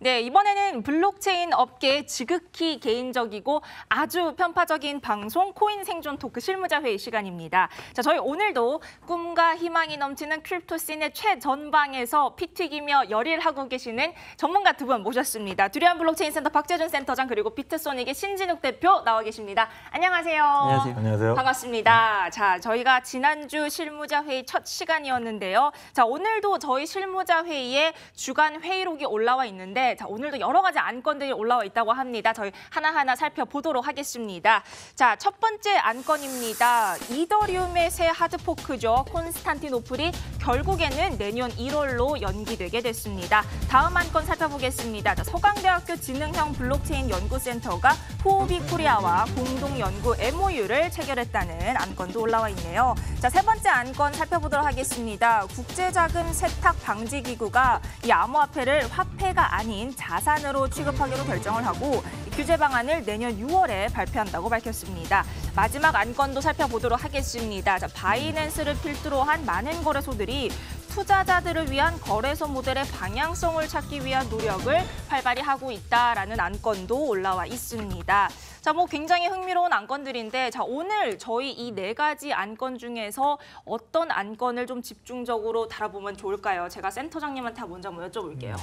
네, 이번에는 블록체인 업계의 지극히 개인적이고 아주 편파적인 방송 코인 생존 토크 실무자 회의 시간입니다. 자, 저희 오늘도 꿈과 희망이 넘치는 크립토 씬의 최전방에서 피 튀기며 열일하고 계시는 전문가 두 분 모셨습니다. 두리안 블록체인 센터 박재준 센터장 그리고 비트소닉의 신진욱 대표 나와 계십니다. 안녕하세요. 안녕하세요. 안녕하세요. 반갑습니다. 자, 저희가 지난주 실무자 회의 첫 시간이었는데요. 자, 오늘도 저희 실무자 회의에 주간 회의록이 올라와 있는데 자, 오늘도 여러 가지 안건들이 올라와 있다고 합니다. 저희 하나하나 살펴보도록 하겠습니다. 자, 첫 번째 안건입니다. 이더리움의 새 하드포크죠. 콘스탄티노플이 결국에는 내년 1월로 연기되게 됐습니다. 다음 안건 살펴보겠습니다. 자, 서강대학교 지능형 블록체인 연구센터가 후오비 코리아와 공동 연구 MOU를 체결했다는 안건도 올라와 있네요. 자, 세 번째 안건 살펴보도록 하겠습니다. 국제자금 세탁 방지 기구가 이 암호화폐를 화폐가 아닌 자산으로 취급하기로 결정을 하고 규제 방안을 내년 6월에 발표한다고 밝혔습니다. 마지막 안건도 살펴보도록 하겠습니다. 자, 바이낸스를 필두로 한 많은 거래소들이 투자자들을 위한 거래소 모델의 방향성을 찾기 위한 노력을 활발히 하고 있다라는 안건도 올라와 있습니다. 자, 뭐 굉장히 흥미로운 안건들인데 자, 오늘 저희 이 네 가지 안건 중에서 어떤 안건을 좀 집중적으로 다뤄보면 좋을까요? 제가 센터장님한테 먼저 한번 여쭤볼게요.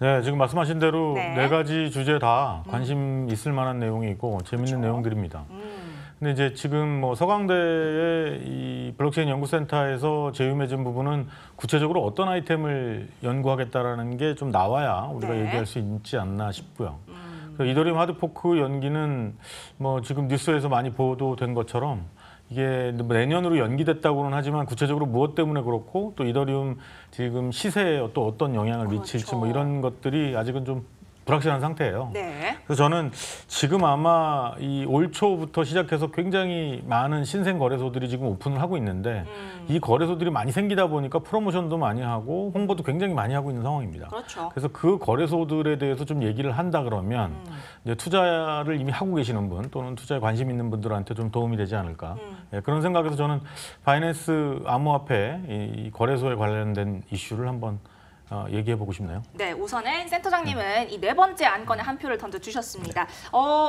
네, 지금 말씀하신 대로 네. 네 가지 주제 다 관심 있을 만한 내용이 있고 재밌는 그렇죠. 내용들입니다. 근데 이제 지금 뭐 서강대의 이 블록체인 연구센터에서 제휴맺은 부분은 구체적으로 어떤 아이템을 연구하겠다라는 게 좀 나와야 우리가 네. 얘기할 수 있지 않나 싶고요. 이더리움 하드포크 연기는 뭐 지금 뉴스에서 많이 보도된 것처럼 이게 내년으로 연기됐다고는 하지만 구체적으로 무엇 때문에 그렇고 또 이더리움 지금 시세에 또 어떤 영향을 미칠지 그렇죠. 뭐 이런 것들이 아직은 좀 불확실한 상태예요. 네. 그래서 저는 지금 아마 이 올 초부터 시작해서 굉장히 많은 신생 거래소들이 지금 오픈을 하고 있는데 이 거래소들이 많이 생기다 보니까 프로모션도 많이 하고 홍보도 굉장히 많이 하고 있는 상황입니다. 그렇죠. 그래서 그 거래소들에 대해서 좀 얘기를 한다 그러면 이제 투자를 이미 하고 계시는 분 또는 투자에 관심 있는 분들한테 좀 도움이 되지 않을까. 예, 그런 생각에서 저는 바이낸스 암호화폐 이 거래소에 관련된 이슈를 한번 얘기해보고 싶네요. 네, 우선은 센터장님은 이 네 번째 안건에 한 표를 던져주셨습니다.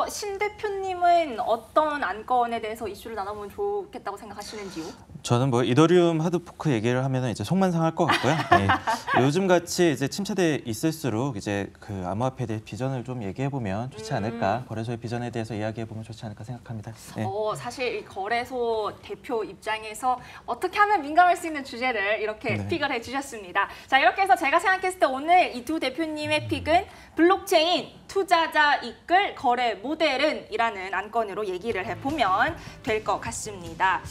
신 대표님은 어떤 안건에 대해서 이슈를 나눠보면 좋겠다고 생각하시는지요? 저는 뭐 이더리움 하드포크 얘기를 하면은 이제 속만 상할 것 같고요. 네. 요즘 같이 이제 침체돼 있을수록 이제 그 암호화폐에 대해 비전을 좀 얘기해 보면 좋지 않을까. 거래소의 비전에 대해서 이야기해 보면 좋지 않을까 생각합니다. 네. 사실 이 거래소 대표 입장에서 어떻게 하면 민감할 수 있는 주제를 이렇게 네. 픽을 해주셨습니다. 자, 이렇게 해서 제가 생각했을 때 오늘 이 두 대표님의 픽은 블록체인 투자자 이끌 거래 모델은 이라는 안건으로 얘기를 해보면 될 것 같습니다.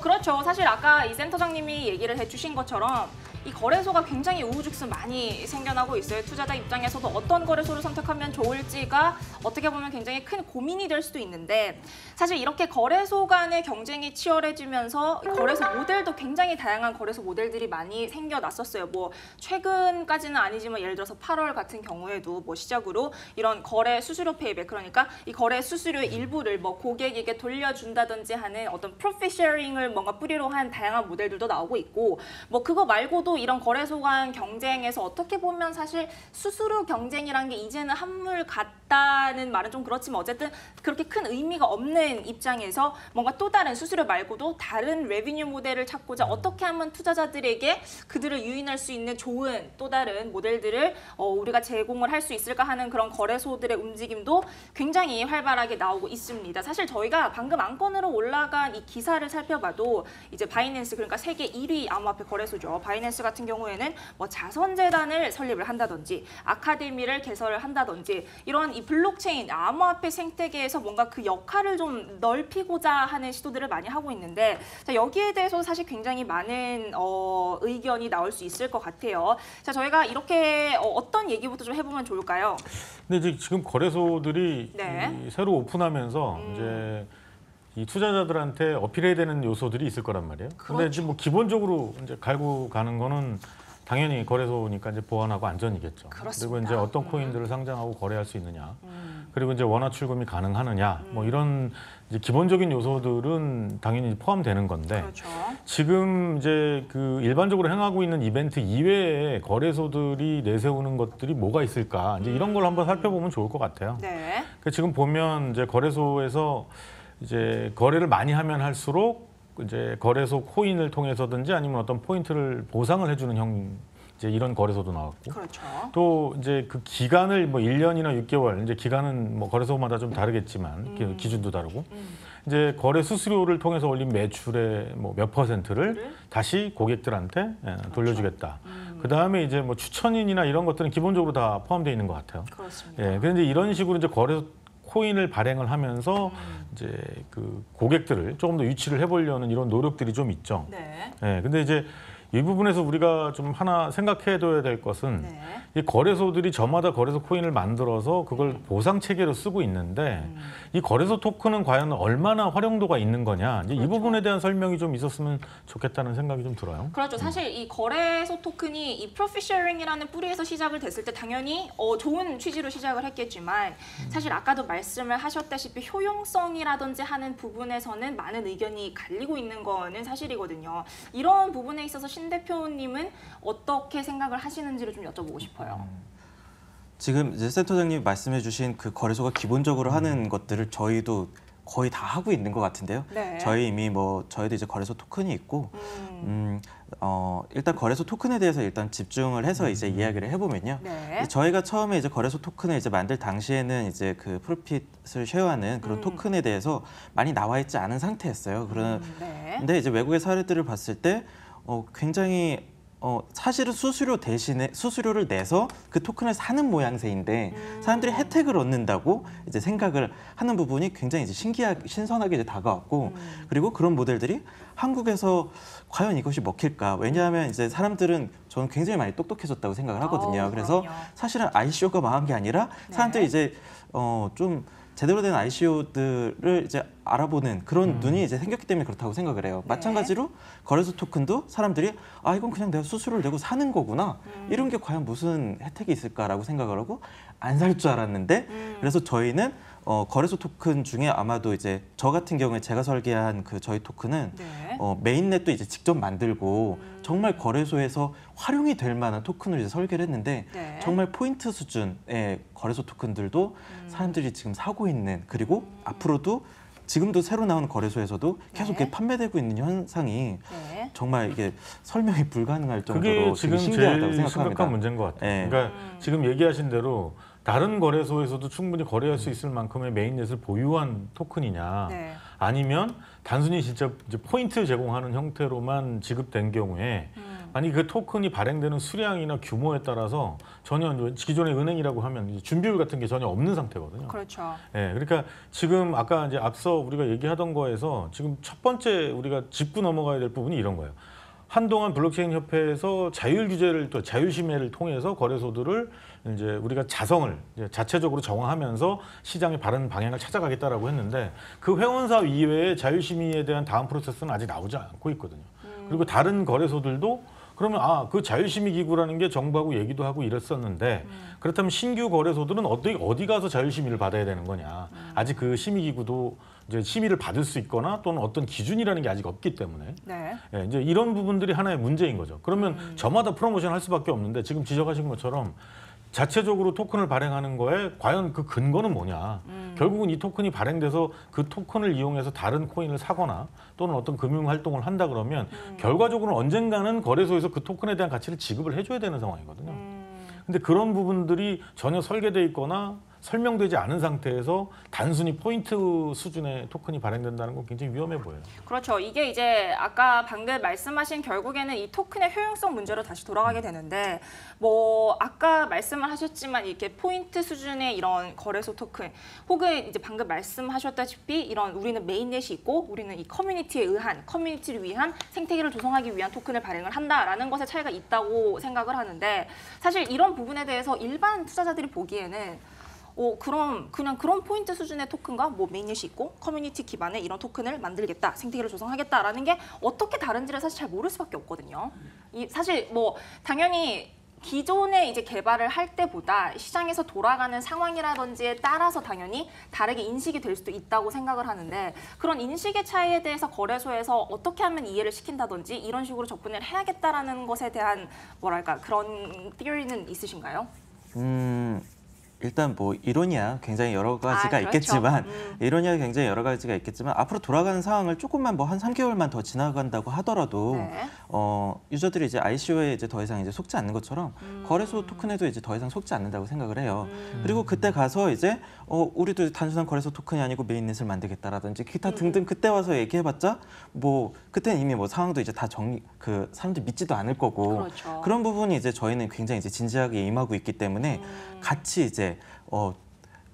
그렇죠. 사실 아까 이 센터장님이 얘기를 해주신 것처럼 이 거래소가 굉장히 우후죽순 많이 생겨나고 있어요. 투자자 입장에서도 어떤 거래소를 선택하면 좋을지가 어떻게 보면 굉장히 큰 고민이 될 수도 있는데 사실 이렇게 거래소 간의 경쟁이 치열해지면서 거래소 모델도 굉장히 다양한 거래소 모델들이 많이 생겨났었어요. 뭐 최근까지는 아니지만 예를 들어서 8월 같은 경우에도 뭐 시작으로 이런 거래 수수료 페이백 그러니까 이 거래 수수료의 일부를 뭐 고객에게 돌려준다든지 하는 어떤 프로핏 쉐어링을 뭔가 뿌리로 한 다양한 모델들도 나오고 있고 뭐 그거 말고도 이런 거래소 간 경쟁에서 어떻게 보면 사실 수수료 경쟁이라는 게 이제는 한물 같다는 말은 좀 그렇지만 어쨌든 그렇게 큰 의미가 없는 입장에서 뭔가 또 다른 수수료 말고도 다른 레비뉴 모델을 찾고자 어떻게 하면 투자자들에게 그들을 유인할 수 있는 좋은 또 다른 모델들을 우리가 제공을 할 수 있을까 하는 그런 거래소들의 움직임도 굉장히 활발하게 나오고 있습니다. 사실 저희가 방금 안건으로 올라간 이 기사를 살펴봐도 이제 바이낸스 그러니까 세계 1위 암호화폐 거래소죠. 바이낸스 같은 경우에는 뭐 자선재단을 설립을 한다든지 아카데미를 개설을 한다든지 이런 이 블록체인 암호화폐 생태계에서 뭔가 그 역할을 좀 넓히고자 하는 시도들을 많이 하고 있는데 자, 여기에 대해서 사실 굉장히 많은 의견이 나올 수 있을 것 같아요. 자, 저희가 이렇게 어떤 얘기부터 좀 해보면 좋을까요? 근데 이제 지금 거래소들이 네. 이 새로 오픈하면서 이제 이 투자자들한테 어필해야 되는 요소들이 있을 거란 말이에요. 근데 지금 뭐 기본적으로 이제 갈고 가는 거는 당연히 거래소니까 이제 보안하고 안전이겠죠. 그렇습니다. 그리고 이제 어떤 코인들을 상장하고 거래할 수 있느냐. 그리고 이제 원화 출금이 가능하느냐. 뭐 이런 이제 기본적인 요소들은 당연히 포함되는 건데 그렇죠. 지금 이제 그 일반적으로 행하고 있는 이벤트 이외에 거래소들이 내세우는 것들이 뭐가 있을까? 이제 이런 걸 한번 살펴보면 좋을 것 같아요. 네. 그 지금 보면 이제 거래소에서 이제 거래를 많이 하면 할수록 이제 거래소 코인을 통해서든지 아니면 어떤 포인트를 보상을 해주는 이제 이런 거래소도 나왔고. 그렇죠. 또 이제 그 기간을 뭐 1년이나 6개월 이제 기간은 뭐 거래소마다 좀 다르겠지만 기준도 다르고 이제 거래 수수료를 통해서 올린 매출의 뭐 몇 퍼센트를 다시 고객들한테 돌려주겠다. 그 다음에 이제 뭐 추천인이나 이런 것들은 기본적으로 다 포함되어 있는 것 같아요. 그렇습니다. 예, 그런데 이런 식으로 이제 거래소 코인을 발행을 하면서 이제 그 고객들을 조금 더 유치를 해보려는 이런 노력들이 좀 있죠. 네. 예, 근데 이제 이 부분에서 우리가 좀 하나 생각해둬야 될 것은 네. 이 거래소들이 저마다 거래소 코인을 만들어서 그걸 보상 체계로 쓰고 있는데 이 거래소 토큰은 과연 얼마나 활용도가 있는 거냐 이제 이 부분에 대한 설명이 좀 있었으면 좋겠다는 생각이 좀 들어요. 그렇죠. 사실 이 거래소 토큰이 이 프로핏 쉐어링이라는 뿌리에서 시작을 됐을 때 당연히 좋은 취지로 시작을 했겠지만 사실 아까도 말씀을 하셨다시피 효용성이라든지 하는 부분에서는 많은 의견이 갈리고 있는 거는 사실이거든요. 이런 부분에 있어서 신 대표님은 어떻게 생각을 하시는지를 좀 여쭤보고 싶어요. 지금 이제 센터장님 말씀해주신 그 거래소가 기본적으로 하는 것들을 저희도 거의 다 하고 있는 것 같은데요. 네. 저희 이미 저희도 이제 거래소 토큰이 있고, 일단 거래소 토큰에 대해서 일단 집중을 해서 이제 이야기를 해보면요. 네. 저희가 처음에 이제 거래소 토큰을 이제 만들 당시에는 이제 그 프로핏을 쉐어하는 그런 토큰에 대해서 많이 나와 있지 않은 상태였어요. 네. 근데 이제 외국의 사례들을 봤을 때 굉장히 사실은 수수료 대신에 수수료를 내서 그 토큰을 사는 모양새인데 사람들이 혜택을 얻는다고 이제 생각을 하는 부분이 굉장히 이제 신선하게 이제 다가왔고 그리고 그런 모델들이 한국에서 과연 이것이 먹힐까? 왜냐하면 이제 사람들은 저는 굉장히 많이 똑똑해졌다고 생각을 하거든요. 그래서 그럼요. 사실은 ICO가 망한 게 아니라 사람들이 이제 좀 제대로 된 ICO들을 이제 알아보는 그런 눈이 이제 생겼기 때문에 그렇다고 생각을 해요. 마찬가지로 거래소 토큰도 사람들이 이건 그냥 내가 수수료를 내고 사는 거구나. 이런 게 과연 무슨 혜택이 있을까라고 생각을 하고 안 살 줄 알았는데 그래서 저희는 거래소 토큰 중에 아마도 이제 저 같은 경우에 제가 설계한 그 저희 토큰은 네. 메인넷도 이제 직접 만들고 정말 거래소에서 활용이 될 만한 토큰을 이제 설계를 했는데 네. 정말 포인트 수준의 거래소 토큰들도 사람들이 지금 사고 있는 그리고 앞으로도 지금도 새로 나오는 거래소에서도 계속 네. 이렇게 판매되고 있는 현상이 네. 정말 이게 설명이 불가능할 정도로 그게 지금 되게 신기하다고 제일 생각합니다. 심각한 문제인 것 같아요. 네. 그러니까 지금 얘기하신 대로 다른 거래소에서도 충분히 거래할 수 있을 만큼의 메인넷을 보유한 토큰이냐 네. 아니면 단순히 진짜 이제 포인트 제공하는 형태로만 지급된 경우에 만약 그 토큰이 발행되는 수량이나 규모에 따라서 전혀 기존의 은행이라고 하면 준비율 같은 게 전혀 없는 상태거든요. 그렇죠. 예, 그러니까 지금 아까 이제 앞서 우리가 얘기하던 거에서 지금 첫 번째 우리가 짚고 넘어가야 될 부분이 이런 거예요. 한동안 블록체인 협회에서 자율 규제를 또 자율 심의를 통해서 거래소들을 이제 우리가 자성을 이제 자체적으로 정화하면서 시장의 바른 방향을 찾아가겠다라고 했는데 그 회원사 이외에 자율 심의에 대한 다음 프로세스는 아직 나오지 않고 있거든요. 그리고 다른 거래소들도 그러면 그 자율심의 기구라는 게 정부하고 얘기도 하고 이랬었는데 그렇다면 신규 거래소들은 어디 가서 자율심의를 받아야 되는 거냐? 아직 그 심의 기구도 이제 심의를 받을 수 있거나 또는 어떤 기준이라는 게 아직 없기 때문에 네. 예, 이제 이런 부분들이 하나의 문제인 거죠. 그러면 저마다 프로모션 할 수밖에 없는데 지금 지적하신 것처럼 자체적으로 토큰을 발행하는 거에 과연 그 근거는 뭐냐. 결국은 이 토큰이 발행돼서 그 토큰을 이용해서 다른 코인을 사거나 또는 어떤 금융 활동을 한다 그러면 결과적으로는 언젠가는 거래소에서 그 토큰에 대한 가치를 지급을 해줘야 되는 상황이거든요. 근데 그런 부분들이 전혀 설계돼 있거나 설명되지 않은 상태에서 단순히 포인트 수준의 토큰이 발행된다는 건 굉장히 위험해 보여요. 그렇죠. 이게 이제 아까 방금 말씀하신 결국에는 이 토큰의 효용성 문제로 다시 돌아가게 되는데 뭐 아까 말씀을 하셨지만 이렇게 포인트 수준의 이런 거래소 토큰 혹은 이제 방금 말씀하셨다시피 이런 우리는 메인넷이 있고 우리는 이 커뮤니티를 위한 생태계를 조성하기 위한 토큰을 발행을 한다라는 것의 차이가 있다고 생각을 하는데 사실 이런 부분에 대해서 일반 투자자들이 보기에는 그럼 그냥 그런 포인트 수준의 토큰과 뭐 메인넷이 있고 커뮤니티 기반의 이런 토큰을 만들겠다, 생태계를 조성하겠다라는 게 어떻게 다른지를 사실 잘 모를 수밖에 없거든요. 사실 뭐 당연히 기존에 이제 개발을 할 때보다 시장에서 돌아가는 상황이라든지에 따라서 당연히 다르게 인식이 될 수도 있다고 생각을 하는데 그런 인식의 차이에 대해서 거래소에서 어떻게 하면 이해를 시킨다든지 이런 식으로 접근을 해야겠다라는 것에 대한 뭐랄까 그런 theory는 있으신가요? 일단 뭐 이론이야 굉장히 여러 가지가 그렇죠. 있겠지만 이론이야 굉장히 여러 가지가 있겠지만 앞으로 돌아가는 상황을 조금만 뭐 한 3개월만 더 지나간다고 하더라도 네. 유저들이 이제 ICO에 이제 더 이상 이제 속지 않는 것처럼 거래소 토큰에도 이제 더 이상 속지 않는다고 생각을 해요. 그리고 그때 가서 이제 우리도 단순한 거래소 토큰이 아니고 메인넷을 만들겠다라든지 기타 등등 그때 와서 얘기해봤자 뭐 그때는 이미 뭐 상황도 이제 다 그 사람들 믿지도 않을 거고 그렇죠. 그런 부분이 이제 저희는 굉장히 이제 진지하게 임하고 있기 때문에 같이 이제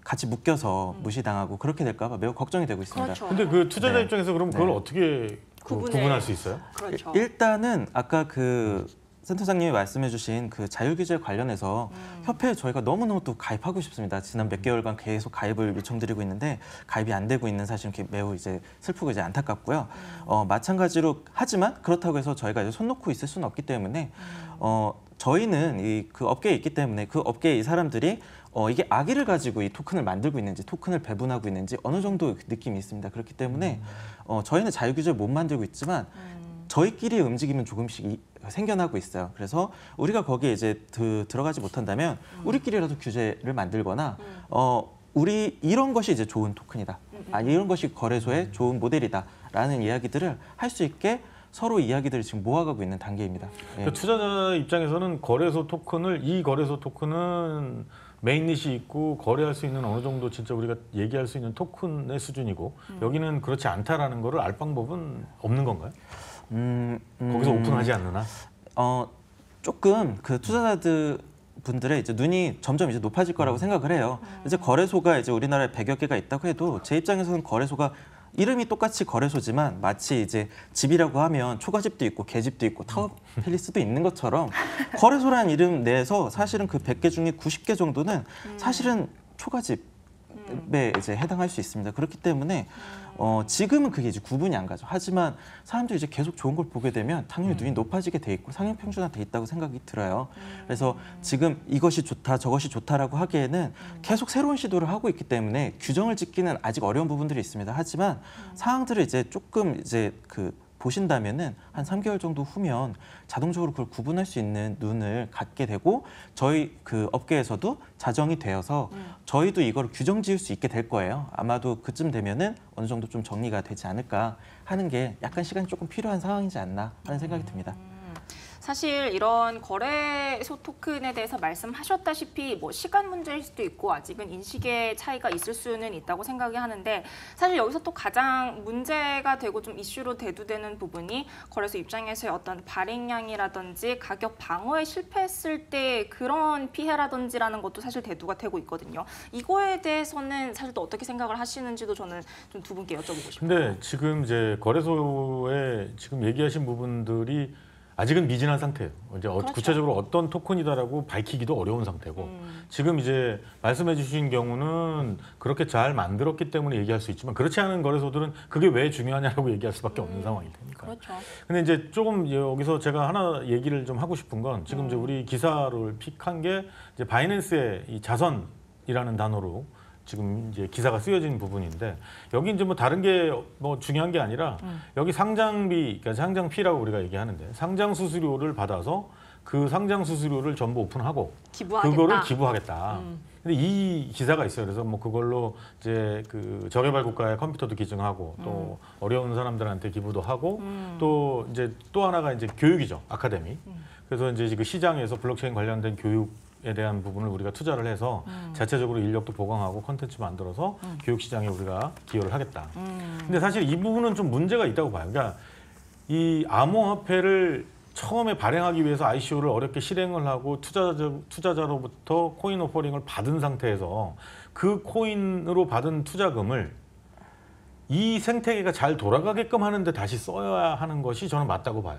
같이 묶여서 무시당하고 그렇게 될까 봐 매우 걱정이 되고 있습니다. 그렇죠. 근데 그 투자자 네. 입장에서 그럼 그걸 어떻게 구분할 수 있어요? 그렇죠. 일단은 아까 그 센터장님이 말씀해주신 그 자율규제 관련해서 협회에 저희가 너무너무 또 가입하고 싶습니다. 지난 몇 개월간 계속 가입을 요청드리고 있는데 가입이 안 되고 있는 사실은 매우 이제 슬프고 이제 안타깝고요. 마찬가지로 하지만 그렇다고 해서 저희가 이제 손 놓고 있을 수는 없기 때문에 저희는 그 업계에 있기 때문에 그 업계의 이 사람들이 이게 악의를 가지고 이 토큰을 만들고 있는지 토큰을 배분하고 있는지 어느 정도 느낌이 있습니다. 그렇기 때문에 저희는 자율규제를 못 만들고 있지만 저희끼리 움직이면 조금씩 생겨나고 있어요. 그래서 우리가 거기에 이제 들어가지 못한다면 우리끼리라도 규제를 만들거나 우리 이런 것이 이제 좋은 토큰이다. 이런 것이 거래소의 좋은 모델이다라는 이야기들을 할 수 있게 서로 이야기들을 지금 모아가고 있는 단계입니다. 그 투자자 입장에서는 거래소 토큰을 이 거래소 토큰은 메인릿이 있고 거래할 수 있는 어느 정도 진짜 우리가 얘기할 수 있는 토큰의 수준이고 여기는 그렇지 않다라는 거를 알 방법은 없는 건가요? 거기서 오픈하지 않느나? 조금 그 투자자들 분들의 이제 눈이 점점 이제 높아질 거라고 생각을 해요. 이제 거래소가 이제 우리나라에 100여 개가 있다고 해도 제 입장에서는 거래소가 이름이 똑같이 거래소지만 마치 이제 집이라고 하면 초가집도 있고 개집도 있고 타워 팰리스도 있는 것처럼 거래소라는 이름 내에서 사실은 그 100개 중에 90개 정도는 사실은 초가집에 이제 해당할 수 있습니다. 그렇기 때문에 지금은 그게 이제 구분이 안 가죠. 하지만 사람들이 이제 계속 좋은 걸 보게 되면 당연히 눈이 높아지게 돼 있고 상용 평준화돼 있다고 생각이 들어요. 그래서 지금 이것이 좋다, 저것이 좋다라고 하기에는 계속 새로운 시도를 하고 있기 때문에 규정을 짓기는 아직 어려운 부분들이 있습니다. 하지만 상황들을 이제 조금 이제 보신다면은 한 3개월 정도 후면 자동적으로 그걸 구분할 수 있는 눈을 갖게 되고 저희 그 업계에서도 자정이 되어서 저희도 이걸 규정 지을 수 있게 될 거예요. 아마도 그쯤 되면은 어느 정도 좀 정리가 되지 않을까 하는 게 약간 시간이 조금 필요한 상황이지 않나 하는 생각이 듭니다. 사실 이런 거래소 토큰에 대해서 말씀하셨다시피 뭐 시간 문제일 수도 있고 아직은 인식의 차이가 있을 수는 있다고 생각이 하는데 사실 여기서 또 가장 문제가 되고 좀 이슈로 대두되는 부분이 거래소 입장에서의 어떤 발행량이라든지 가격 방어에 실패했을 때 그런 피해라든지라는 것도 사실 대두가 되고 있거든요. 이거에 대해서는 사실 또 어떻게 생각을 하시는지도 저는 좀 두 분께 여쭤보고 싶어요. 근데 지금 이제 거래소에 지금 얘기하신 부분들이 아직은 미진한 상태예요. 이제 그렇죠. 구체적으로 어떤 토큰이다라고 밝히기도 어려운 상태고 지금 이제 말씀해주신 경우는 그렇게 잘 만들었기 때문에 얘기할 수 있지만 그렇지 않은 거래소들은 그게 왜 중요하냐라고 얘기할 수밖에 없는 상황일 테니까. 그렇죠. 근데 이제 조금 여기서 제가 하나 얘기를 좀 하고 싶은 건 지금 이제 우리 기사를 픽한 게 이제 바이낸스의 이 자선이라는 단어로 지금 이제 기사가 쓰여진 부분인데 여기 이제 뭐 다른 게 뭐 중요한 게 아니라 여기 상장비, 그러니까 상장피라고 우리가 얘기하는데 상장 수수료를 받아서 그 상장 수수료를 전부 오픈하고 기부하겠다. 그거를 기부하겠다. 근데 이 기사가 있어요. 그래서 뭐 그걸로 이제 그 저개발 국가의 컴퓨터도 기증하고 또 어려운 사람들한테 기부도 하고 또 이제 또 하나가 이제 교육이죠. 아카데미. 그래서 이제 그 시장에서 블록체인 관련된 교육에 대한 부분을 우리가 투자를 해서 자체적으로 인력도 보강하고 콘텐츠 만들어서 교육 시장에 우리가 기여를 하겠다. 근데 사실 이 부분은 좀 문제가 있다고 봐요. 그러니까 이 암호화폐를 처음에 발행하기 위해서 ICO를 어렵게 실행을 하고 투자자로부터 코인 오퍼링을 받은 상태에서 그 코인으로 받은 투자금을 이 생태계가 잘 돌아가게끔 하는데 다시 써야 하는 것이 저는 맞다고 봐요.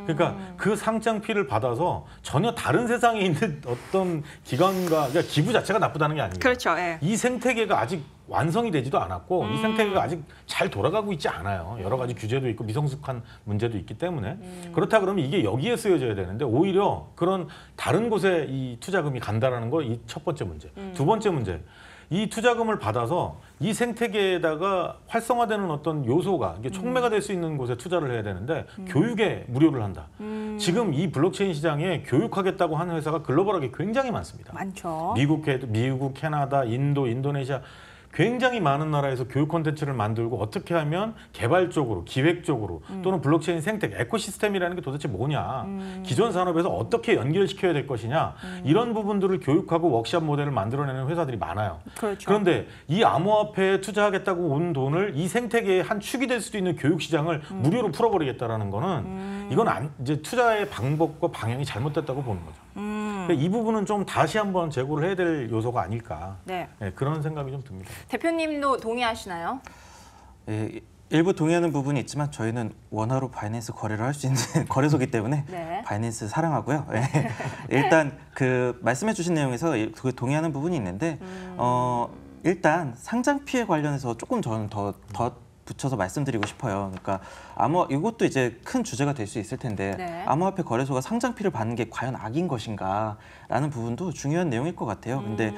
그러니까 그 상장피를 받아서 전혀 다른 세상에 있는 어떤 기관과 그러니까 기부 자체가 나쁘다는 게 아니에요. 그렇죠. 예. 이 생태계가 아직 완성이 되지도 않았고 이 생태계가 아직 잘 돌아가고 있지 않아요. 여러 가지 규제도 있고 미성숙한 문제도 있기 때문에 그렇다 그러면 이게 여기에 쓰여져야 되는데 오히려 그런 다른 곳에 이 투자금이 간다라는 거 이 첫 번째 문제. 두 번째 문제. 이 투자금을 받아서 이 생태계에다가 활성화되는 어떤 요소가 이게 촉매가 될 수 있는 곳에 투자를 해야 되는데 교육에 무료를 한다. 지금 이 블록체인 시장에 교육하겠다고 하는 회사가 글로벌하게 굉장히 많습니다. 많죠. 미국, 캐나다, 인도, 인도네시아 굉장히 많은 나라에서 교육 콘텐츠를 만들고 어떻게 하면 개발적으로, 기획적으로 또는 블록체인 생태계, 에코시스템이라는 게 도대체 뭐냐, 기존 산업에서 어떻게 연결시켜야 될 것이냐 이런 부분들을 교육하고 워크숍 모델을 만들어내는 회사들이 많아요. 그렇죠. 그런데 이 암호화폐에 투자하겠다고 온 돈을 이 생태계의 한 축이 될 수도 있는 교육 시장을 무료로 풀어버리겠다라는 거는 이건 이제 투자의 방법과 방향이 잘못됐다고 보는 거죠. 그러니까 이 부분은 좀 다시 한번 재고를 해야 될 요소가 아닐까. 네. 네, 그런 생각이 좀 듭니다. 대표님도 동의하시나요? 예, 일부 동의하는 부분이 있지만 저희는 원화로 바이낸스 거래를 할 수 있는 거래소이기 때문에 네. 바이낸스 사랑하고요. 예. 일단 그 말씀해주신 내용에서 그 동의하는 부분이 있는데 일단 상장 피해 관련해서 조금 저는 더 붙여서 말씀드리고 싶어요. 그러니까 이것도 이제 큰 주제가 될 수 있을 텐데 네. 암호화폐 거래소가 상장 피를 받는 게 과연 악인 것인가라는 부분도 중요한 내용일 것 같아요. 근데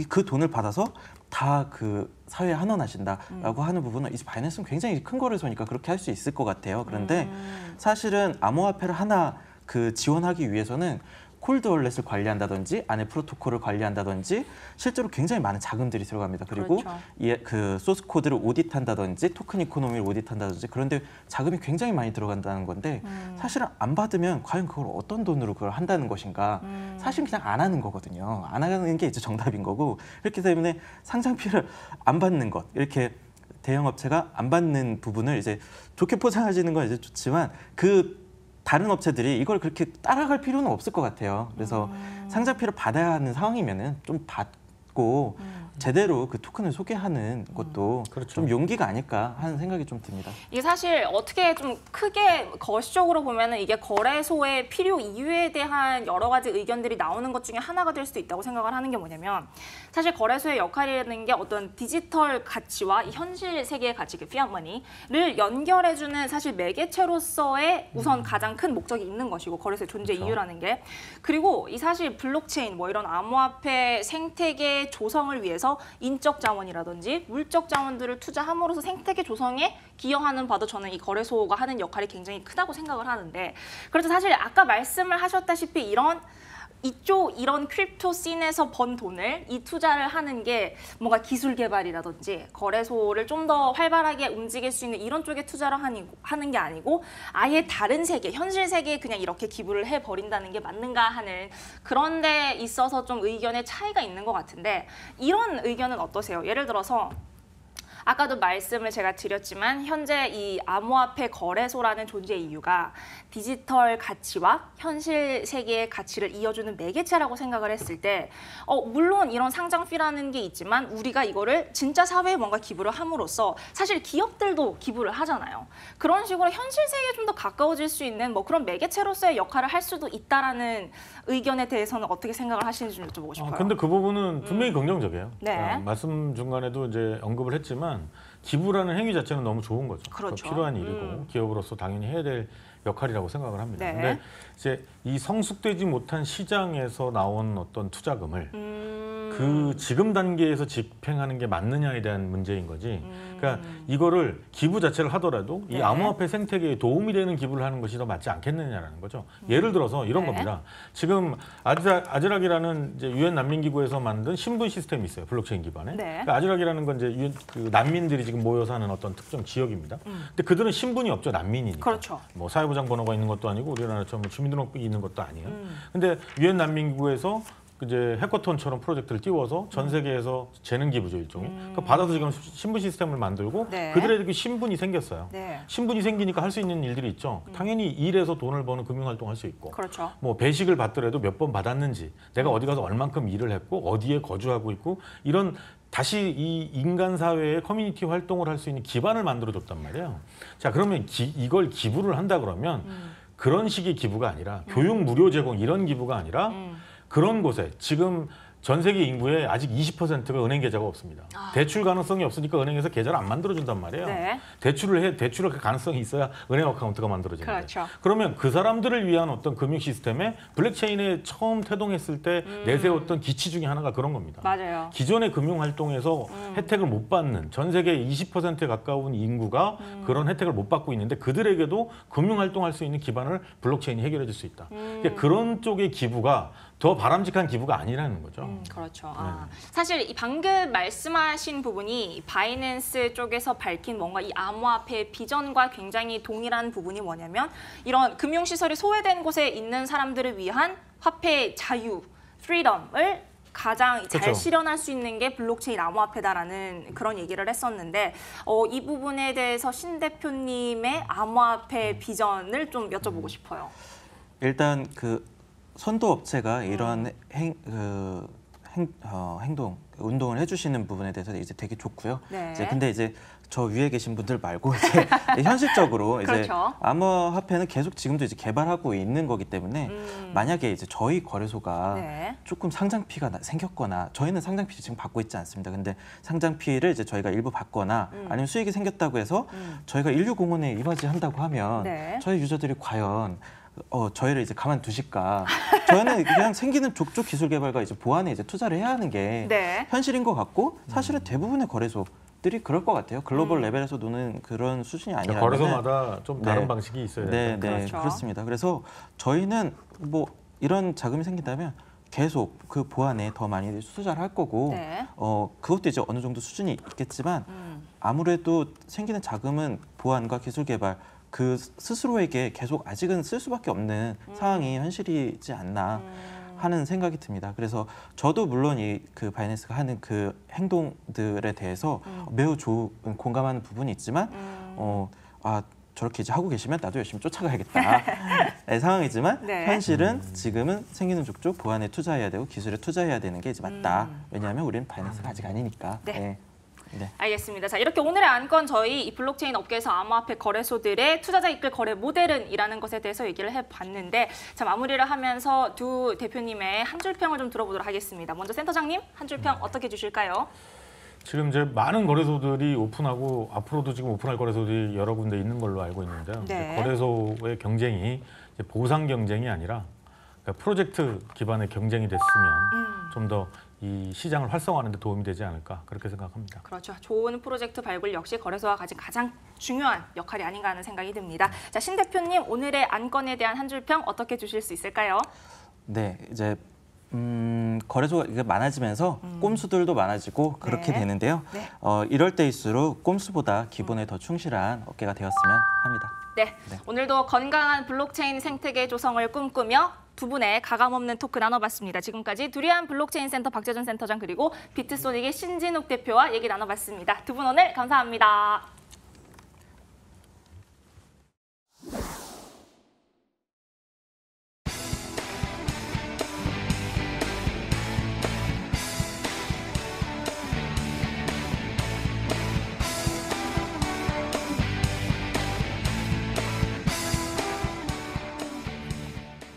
그 돈을 받아서 다 그 사회에 환원하신다라고 하는 부분은 이제 바이낸스는 굉장히 큰 거래소니까 그렇게 할 수 있을 것 같아요. 그런데 사실은 암호화폐를 하나 그 지원하기 위해서는 콜드 월렛을 관리한다든지 안에 프로토콜을 관리한다든지 실제로 굉장히 많은 자금들이 들어갑니다. 그리고 그렇죠. 그 소스 코드를 오디트한다든지 토큰 이코노미를 오디트한다든지 그런데 자금이 굉장히 많이 들어간다는 건데 사실은 안 받으면 과연 그걸 어떤 돈으로 그걸 한다는 것인가 사실 그냥 안 하는 거거든요. 안 하는 게 이제 정답인 거고 그렇기 때문에 상장피를 안 받는 것 이렇게 대형 업체가 안 받는 부분을 이제 좋게 포장하시는 건 이제 좋지만 그 다른 업체들이 이걸 그렇게 따라갈 필요는 없을 것 같아요. 그래서 상장피를 받아야 하는 상황이면은 좀 받고 제대로 그 토큰을 소개하는 것도 그렇죠. 좀 용기가 아닐까 하는 생각이 좀 듭니다. 이게 사실 어떻게 좀 크게 거시적으로 보면은 이게 거래소의 필요 이유에 대한 여러 가지 의견들이 나오는 것 중에 하나가 될 수도 있다고 생각을 하는 게 뭐냐면 사실 거래소의 역할이라는 게 어떤 디지털 가치와 이 현실 세계의 가치, 그 피아트머니를 연결해주는 사실 매개체로서의 우선 가장 큰 목적이 있는 것이고 거래소의 존재 그렇죠. 이유라는 게 그리고 이 사실 블록체인 뭐 이런 암호화폐 생태계 조성을 위해서 인적 자원이라든지 물적 자원들을 투자함으로써 생태계 조성에 기여하는 바도 저는 이 거래소가 하는 역할이 굉장히 크다고 생각을 하는데 그래서 사실 아까 말씀을 하셨다시피 이런 크립토 씬에서 번 돈을 이 투자를 하는 게 뭔가 기술 개발이라든지 거래소를 좀 더 활발하게 움직일 수 있는 이런 쪽에 투자를 하는 게 아니고 아예 다른 세계, 현실 세계에 그냥 이렇게 기부를 해버린다는 게 맞는가 하는 그런 데 있어서 좀 의견의 차이가 있는 것 같은데 이런 의견은 어떠세요? 예를 들어서 아까도 말씀을 제가 드렸지만 현재 이 암호화폐 거래소라는 존재 이유가 디지털 가치와 현실 세계의 가치를 이어주는 매개체라고 생각을 했을 때 물론 이런 상장피라는 게 있지만 우리가 이거를 진짜 사회에 뭔가 기부를 함으로써 사실 기업들도 기부를 하잖아요. 그런 식으로 현실 세계에 좀 더 가까워질 수 있는 뭐 그런 매개체로서의 역할을 할 수도 있다라는 의견에 대해서는 어떻게 생각을 하시는지 좀 여쭤보고 싶어요. 근데 그 부분은 분명히 긍정적이에요. 네. 말씀 중간에도 이제 언급을 했지만 기부라는 행위 자체는 너무 좋은 거죠. 그렇죠. 필요한 일이고 기업으로서 당연히 해야 될 역할이라고 생각을 합니다. 네. 근데 이제 이 성숙되지 못한 시장에서 나온 어떤 투자금을 그 지금 단계에서 집행하는 게 맞느냐에 대한 문제인 거지. 그러니까 이거를 기부 자체를 하더라도 이 네. 암호화폐 생태계에 도움이 되는 기부를 하는 것이 더 맞지 않겠느냐라는 거죠. 예를 들어서 이런 네. 겁니다. 지금 아즈락이라는 이제 유엔 난민기구에서 만든 신분 시스템이 있어요. 블록체인 기반에. 네. 그러니까 아즈락이라는 건 이제 그 난민들이 지금 모여 사는 어떤 특정 지역입니다. 근데 그들은 신분이 없죠. 난민이니까. 그렇죠. 뭐 사회보장 번호가 있는 것도 아니고 우리나라처럼 주민등록증이 있는 것도 아니에요. 근데 유엔 난민기구에서 이제 해커톤처럼 프로젝트를 띄워서 전 세계에서 재능 기부죠 일종의. 그러니까 받아서 지금 신분 시스템을 만들고 네. 그들에게 신분이 생겼어요. 네. 신분이 생기니까 할 수 있는 일들이 있죠. 당연히 일해서 돈을 버는 금융활동할 수 있고. 그렇죠. 뭐 배식을 받더라도 몇 번 받았는지, 내가 어디 가서 얼만큼 일을 했고 어디에 거주하고 있고 이런 다시 이 인간 사회의 커뮤니티 활동을 할 수 있는 기반을 만들어줬단 말이에요. 자 그러면 이걸 기부를 한다 그러면 그런 식의 기부가 아니라 교육 무료 제공 이런 기부가 아니라 그런 곳에 지금 전 세계 인구의 아직 20%가 은행 계좌가 없습니다. 대출 가능성이 없으니까 은행에서 계좌를 안 만들어준단 말이에요. 네. 대출을 가능성이 있어야 은행 어카운트가 만들어지는데. 그렇죠. 그러면 그 사람들을 위한 어떤 금융 시스템에 블록체인에 처음 태동했을 때 내세웠던 기치 중에 하나가 그런 겁니다. 맞아요. 기존의 금융 활동에서 혜택을 못 받는 전 세계 20%에 가까운 인구가 그런 혜택을 못 받고 있는데 그들에게도 금융 활동할 수 있는 기반을 블록체인이 해결해 줄 수 있다. 그러니까 그런 쪽의 기부가 더 바람직한 기부가 아니라는 거죠. 그렇죠. 사실 이 방금 말씀하신 부분이 이 바이낸스 쪽에서 밝힌 뭔가 이 암호화폐의 비전과 굉장히 동일한 부분이 뭐냐면 이런 금융시설이 소외된 곳에 있는 사람들을 위한 화폐의 자유, 프리덤을 가장 잘 그렇죠. 실현할 수 있는 게 블록체인 암호화폐다라는 그런 얘기를 했었는데 이 부분에 대해서 신 대표님의 암호화폐 비전을 좀 여쭤보고 싶어요. 일단 그 선도 업체가 이런 운동을 해주시는 부분에 대해서 이제 되게 좋고요. 네. 근데 이제 저 위에 계신 분들 말고 이제 현실적으로 이제 그렇죠. 암호화폐는 계속 지금도 이제 개발하고 있는 거기 때문에 만약에 이제 저희 거래소가 네. 조금 상장피가 생겼거나 저희는 상장피 지금 받고 있지 않습니다. 근데 상장피를 이제 저희가 일부 받거나 아니면 수익이 생겼다고 해서 저희가 인류공원에 이바지한다고 하면 네. 저희 유저들이 과연 저희를 이제 가만두실까? 저희는 그냥 생기는 족족 기술 개발과 이제 보안에 이제 투자를 해야 하는 게 네. 현실인 것 같고 사실은 대부분의 거래소들이 그럴 것 같아요. 글로벌 레벨에서 노는 그런 수준이 아니라면 거래소마다 좀 다른 네. 방식이 있어야 네, 된다. 네, 그렇죠. 그렇습니다. 그래서 저희는 뭐 이런 자금이 생긴다면 계속 그 보안에 더 많이 투자를 할 거고 네. 그것도 이제 어느 정도 수준이 있겠지만 아무래도 생기는 자금은 보안과 기술 개발 그 스스로에게 계속 아직은 쓸 수밖에 없는 상황이 현실이지 않나 하는 생각이 듭니다. 그래서 저도 물론 이 그 바이낸스가 하는 그 행동들에 대해서 매우 좋은 공감하는 부분이 있지만 저렇게 이제 하고 계시면 나도 열심히 쫓아가야겠다 의 상황이지만 네. 현실은 지금은 생기는 족족 보안에 투자해야 되고 기술에 투자해야 되는 게 이제 맞다. 왜냐하면 우리는 바이낸스가 아직 아니니까. 네. 네. 네. 알겠습니다. 자, 이렇게 오늘의 안건 저희 이 블록체인 업계에서 암호화폐 거래소들의 투자자 이끌 거래 모델은 이라는 것에 대해서 얘기를 해봤는데 자, 마무리를 하면서 두 대표님의 한 줄 평을 좀 들어보도록 하겠습니다. 먼저 센터장님 한 줄 평 어떻게 주실까요? 지금 이제 많은 거래소들이 오픈하고 앞으로도 지금 오픈할 거래소들이 여러 군데 있는 걸로 알고 있는데요. 네. 거래소의 경쟁이 이제 보상 경쟁이 아니라 그러니까 프로젝트 기반의 경쟁이 됐으면 좀 더 이 시장을 활성화하는 데 도움이 되지 않을까 그렇게 생각합니다. 그렇죠. 좋은 프로젝트 발굴 역시 거래소가 가진 가장 중요한 역할이 아닌가 하는 생각이 듭니다. 자, 신 대표님 오늘의 안건에 대한 한 줄 평 어떻게 주실 수 있을까요? 네, 이제 거래소가 이게 많아지면서 꼼수들도 많아지고 그렇게 네. 되는데요. 네. 이럴 때일수록 꼼수보다 기본에 더 충실한 업계가 되었으면 합니다. 네, 오늘도 건강한 블록체인 생태계 조성을 꿈꾸며 두 분의 가감없는 토크 나눠봤습니다. 지금까지 두리안 블록체인 센터 박재준 센터장 그리고 비트소닉의 신진욱 대표와 얘기 나눠봤습니다. 두 분 오늘 감사합니다.